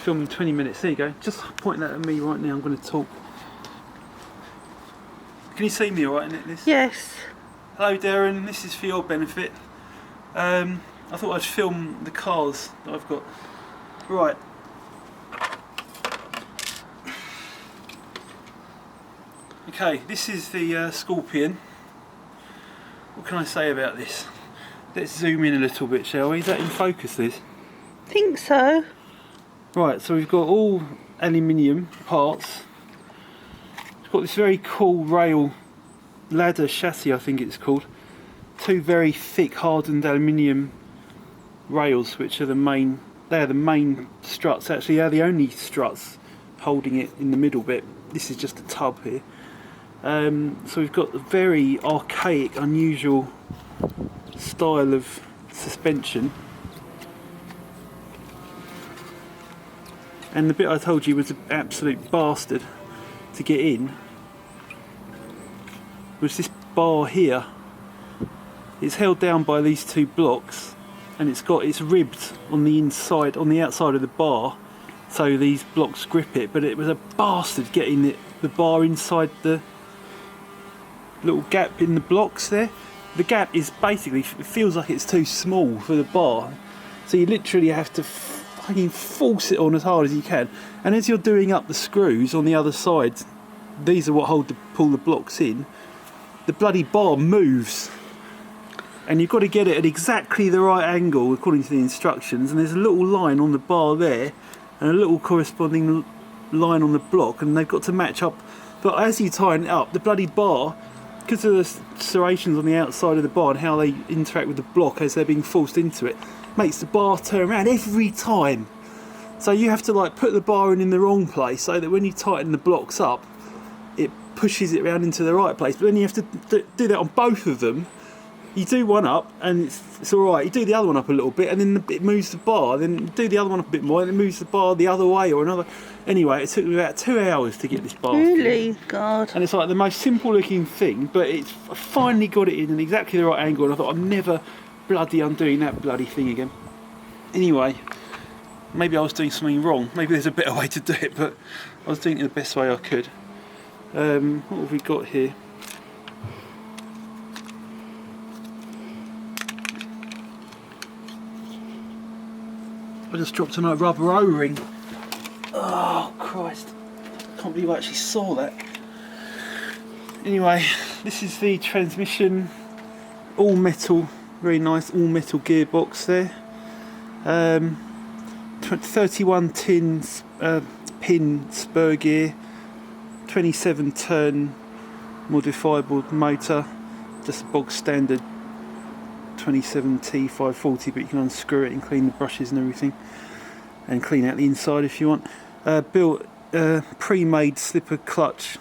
filming 20 minutes. There you go. Just pointing that at me right now. I'm going to talk. Can you see me all right in this? Yes. Hello Darren, this is for your benefit. I thought I'd film the cars that I've got. Right. Okay, this is the Scorpion. What can I say about this? Let's zoom in a little bit, shall we? Is that in focus, this? Think so. Right, so we've got all aluminium parts. It's got this very cool rail ladder chassis, I think it's called. Two very thick hardened aluminium rails, which are the main. They are the main struts. Actually, they're the only struts holding it in the middle bit. This is just a tub here. So we've got a very archaic, unusual style of suspension. And the bit I told you was an absolute bastard to get in was this bar here. It's held down by these two blocks, and it's ribbed on the inside, on the outside of the bar, so these blocks grip it. But it was a bastard getting the bar inside the little gap in the blocks there. The gap is basically, it feels like it's too small for the bar, so you literally have to fucking force it on as hard as you can. And as you're doing up the screws on the other side, these are what pull the blocks in, the bloody bar moves, and you've got to get it at exactly the right angle according to the instructions. And there's a little line on the bar there and a little corresponding line on the block, and they've got to match up. But as you tighten it up, the bloody bar, because of the serrations on the outside of the bar and how they interact with the block as they're being forced into it, makes the bar turn around every time. So you have to like put the bar in the wrong place so that when you tighten the blocks up, it pushes it around into the right place. But then you have to do that on both of them. You do one up and it's alright, you do the other one up a little bit and then it moves the bar, then you do the other one up a bit more and it moves the bar the other way or another. Anyway, it took me about 2 hours to get this bar. Really? God. And it's like the most simple looking thing, but I finally got it in exactly the right angle, and I thought I'm never bloody undoing that bloody thing again. Anyway, maybe I was doing something wrong, maybe there's a better way to do it, but I was doing it the best way I could. What have we got here? I just dropped a rubber O-ring. Oh Christ, can't believe I actually saw that. Anyway, this is the transmission, all metal, very nice all metal gearbox there. 31 pin spur gear, 27 turn modifiable motor, just a bog standard 27T 540, but you can unscrew it and clean the brushes and everything, and clean out the inside if you want. Built pre-made slipper clutch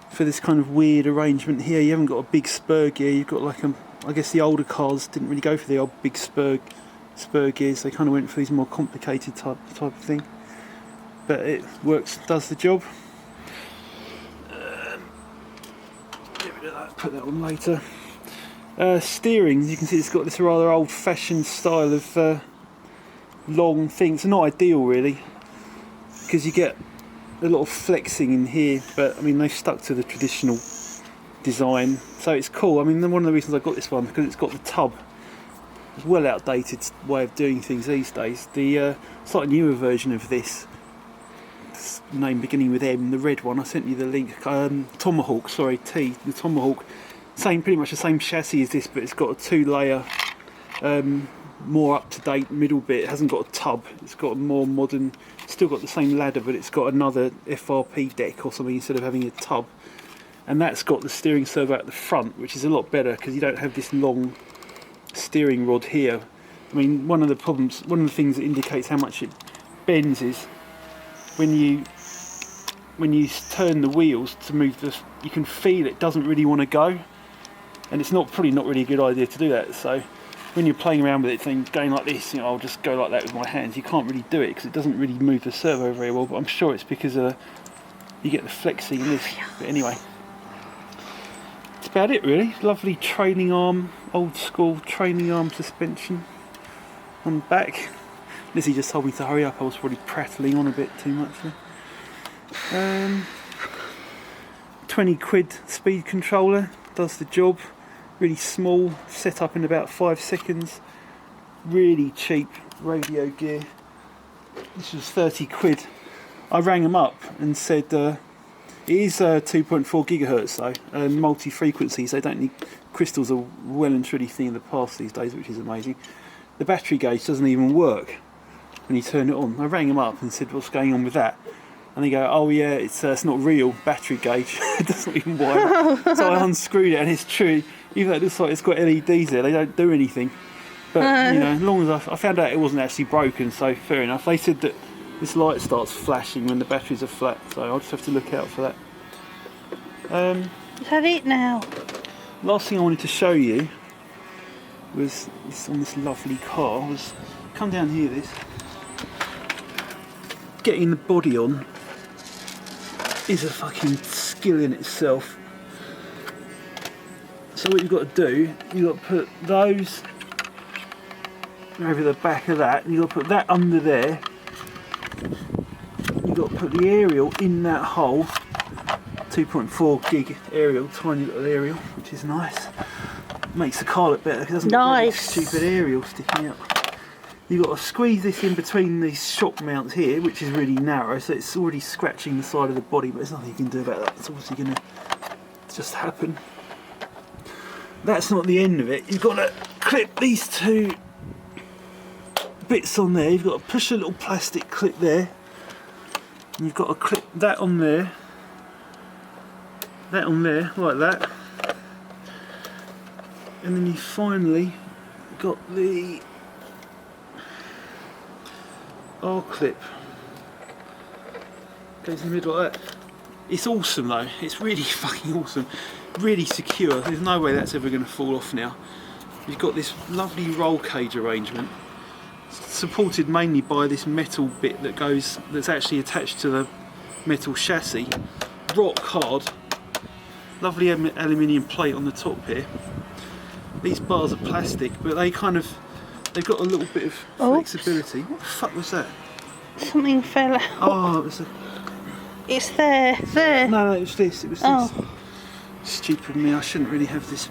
for this kind of weird arrangement here. You haven't got a big spur gear, you've got like I guess the older cars didn't really go for the old big spur gears, they kind of went for these more complicated type of thing. But it works, does the job. Get rid of that, put that on later. Steering, you can see it's got this rather old-fashioned style of long thing. It's not ideal really, because you get a lot of flexing in here, but I mean they've stuck to the traditional design, so it's cool. I mean, one of the reasons I got this one because it's got the tub. It's a well outdated way of doing things these days. The slightly newer version of this name beginning with M, the red one, I sent you the link. Tomahawk, sorry, T, the Tomahawk. Pretty much the same chassis as this, but it's got a 2-layer, more up-to-date middle bit. It hasn't got a tub. It's got a more modern. Still got the same ladder, but it's got another FRP deck or something instead of having a tub. And that's got the steering servo at the front, which is a lot better because you don't have this long steering rod here. I mean, one of the things that indicates how much it bends is when you turn the wheels to move this, you can feel it doesn't really want to go. And it's probably not really a good idea to do that. So when you're playing around with it, going like this, I'll just go like that with my hands. You can't really do it because it doesn't really move the servo very well. But I'm sure it's because you get the flexing in this. But anyway, that's about it really. Lovely training arm, old school training arm suspension on the back. Lizzie just told me to hurry up. I was probably prattling on a bit too much there. 20 quid speed controller, does the job. Really small, set up in about 5 seconds. Really cheap radio gear. This was 30 quid. I rang them up and said it is 2.4 gigahertz though, and multi-frequencies. They don't need crystals are well and truly thing in the past these days, which is amazing. The battery gauge doesn't even work when you turn it on. I rang them up and said, what's going on with that? And they go, oh yeah, it's not real battery gauge. It doesn't even work. So I unscrewed it, and it's true. Even though it looks like it's got LEDs there, they don't do anything. But you know, as long as I found out it wasn't actually broken, so fair enough. They said that this light starts flashing when the batteries are flat, so I'll just have to look out for that. Is that it now? Last thing I wanted to show you was this on this lovely car. Was come down here. This getting the body on is a fucking skill in itself. So what you've got to do, you've got to put those over the back of that, and you've got to put that under there. You've got to put the aerial in that hole. 2.4 gig aerial, tiny little aerial, which is nice. Makes the car look better because it doesn't look like this stupid aerial sticking up. You've got to squeeze this in between these shock mounts here, which is really narrow, so it's already scratching the side of the body, but there's nothing you can do about that. It's obviously going to just happen. That's not the end of it. You've got to clip these two bits on there. You've got to push a little plastic clip there. And you've got to clip that on there. That on there, like that. And then you finally got the R-clip. Goes in the middle like that. It's awesome though. It's really fucking awesome. Really secure. There's no way that's ever going to fall off now. You've got this lovely roll cage arrangement, supported mainly by this metal bit that's actually attached to the metal chassis. Rock hard. Lovely aluminium plate on the top here. These bars are plastic, but they've got a little bit of flexibility. What the fuck was that? Something fell out. Oh, it was It's there. No, it was this. It was this. Stupid me. I shouldn't really have this.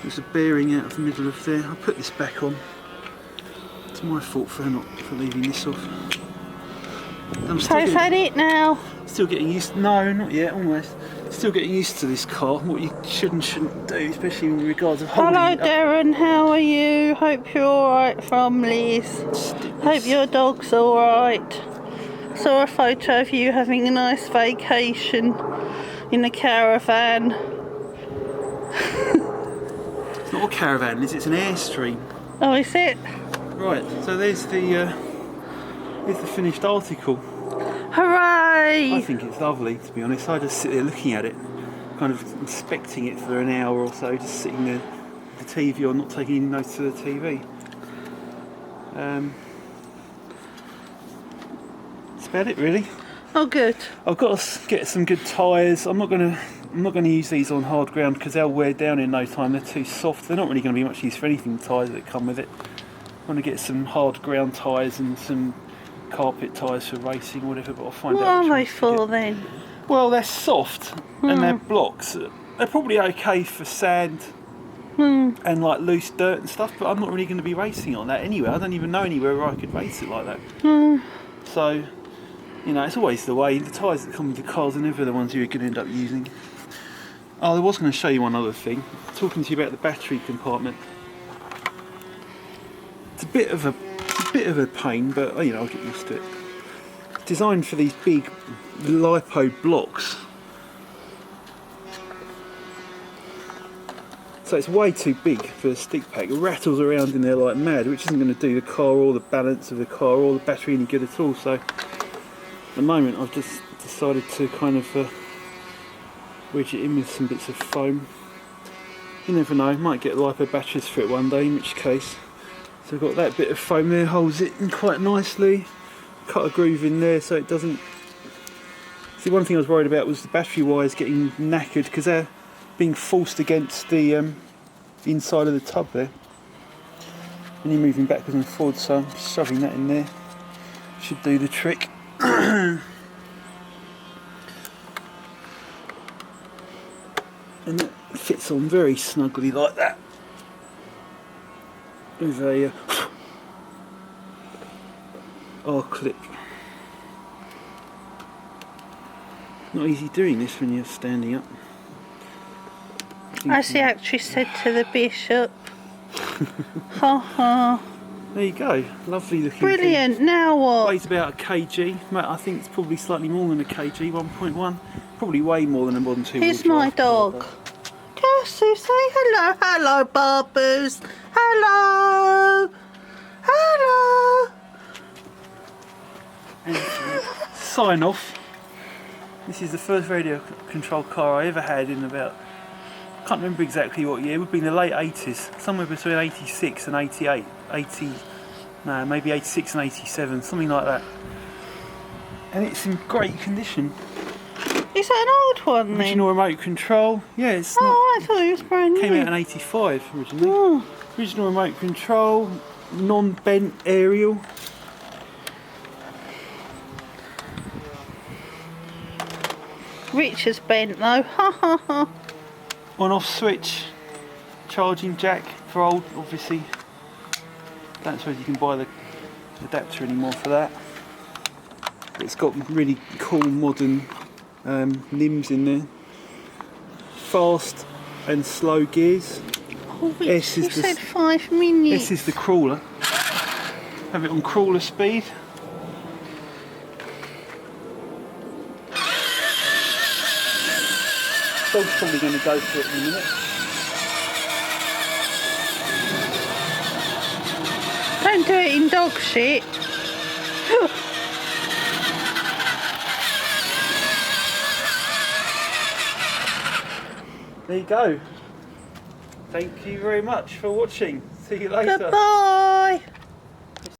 There's a bearing out of the middle of there. I'll put this back on. It's my fault for leaving this off. So is that it now? Still getting used. No, not yet. Almost. Still getting used to this car. What you should and shouldn't do, especially in regards of holding Hello, it up. Darren. How are you? Hope you're all right. From Liz. Hope your dog's all right. Saw a photo of you having a nice vacation in a caravan. It's not a caravan, it's an Airstream. Oh, is it? Right. So there's the finished article. Hooray! I think it's lovely, to be honest. I just sit there looking at it, kind of inspecting it for an hour or so, just sitting there with the TV on, not taking any notes of the TV. That's about it, really. Oh, good. I've got to get some good tyres. I'm not going to use these on hard ground because they'll wear down in no time. They're too soft. They're not really going to be much use for anything. The tyres that come with it. I want to get some hard ground tyres and some carpet tyres for racing or whatever, but I'll find What out. are they for then? Well, they're soft and they're blocks. They're probably okay for sand and like loose dirt and stuff, but I'm not really going to be racing on that anyway. I don't even know anywhere where I could race it like that. So, you know, it's always the way. The tyres that come with the cars are never the ones you're going to end up using. Oh, I was going to show you one other thing. Talking to you about the battery compartment. It's a bit of a pain, but you know, I'll get used to it. It's designed for these big lipo blocks. So it's way too big for a stick pack. It rattles around in there like mad, which isn't going to do the car or the balance of the car or the battery any good at all. So at the moment I've just decided to kind of wedge it in with some bits of foam. You never know, might get lipo batteries for it one day, in which case. So I've got that bit of foam there, holds it in quite nicely. Cut a groove in there so it doesn't... See, one thing I was worried about was the battery wires getting knackered because they're being forced against the inside of the tub there. And you're moving backwards and forwards, so I'm shoving that in there. Should do the trick. And that fits on very snugly like that. With a R-clip. Not easy doing this when you're standing up. As the actress said to the bishop. Ha ha. There you go, lovely looking Brilliant, thing. now what? Weighs about a kg. I think it's probably slightly more than a kg, 1.1. Probably way more than a modern two-wheel Here's my drive. dog. Cassie, say hello. Hello, Barbers. Hello. Hello. And sign off. This is the first radio controlled car I ever had in about, I can't remember exactly what year, it would be in the late 80s, somewhere between 86 and 88, maybe 86 and 87, something like that. And it's in great condition. Is that an old one then? Original remote control, yeah, it's not. Oh, I thought it was brand new. Came out in 85 originally. Oh. Original remote control, non-bent aerial. Richard's bent though. Ha ha ha. On-off switch, charging jack for old, obviously. Don't suppose you can buy the adapter anymore for that. But it's got really cool modern limbs in there. Fast and slow gears. Oh, Rich, you said 5 minutes. S is the crawler. Have it on crawler speed. Dog's probably going to go for it in a minute. Don't do it in dog shit. There you go. Thank you very much for watching. See you later. Goodbye.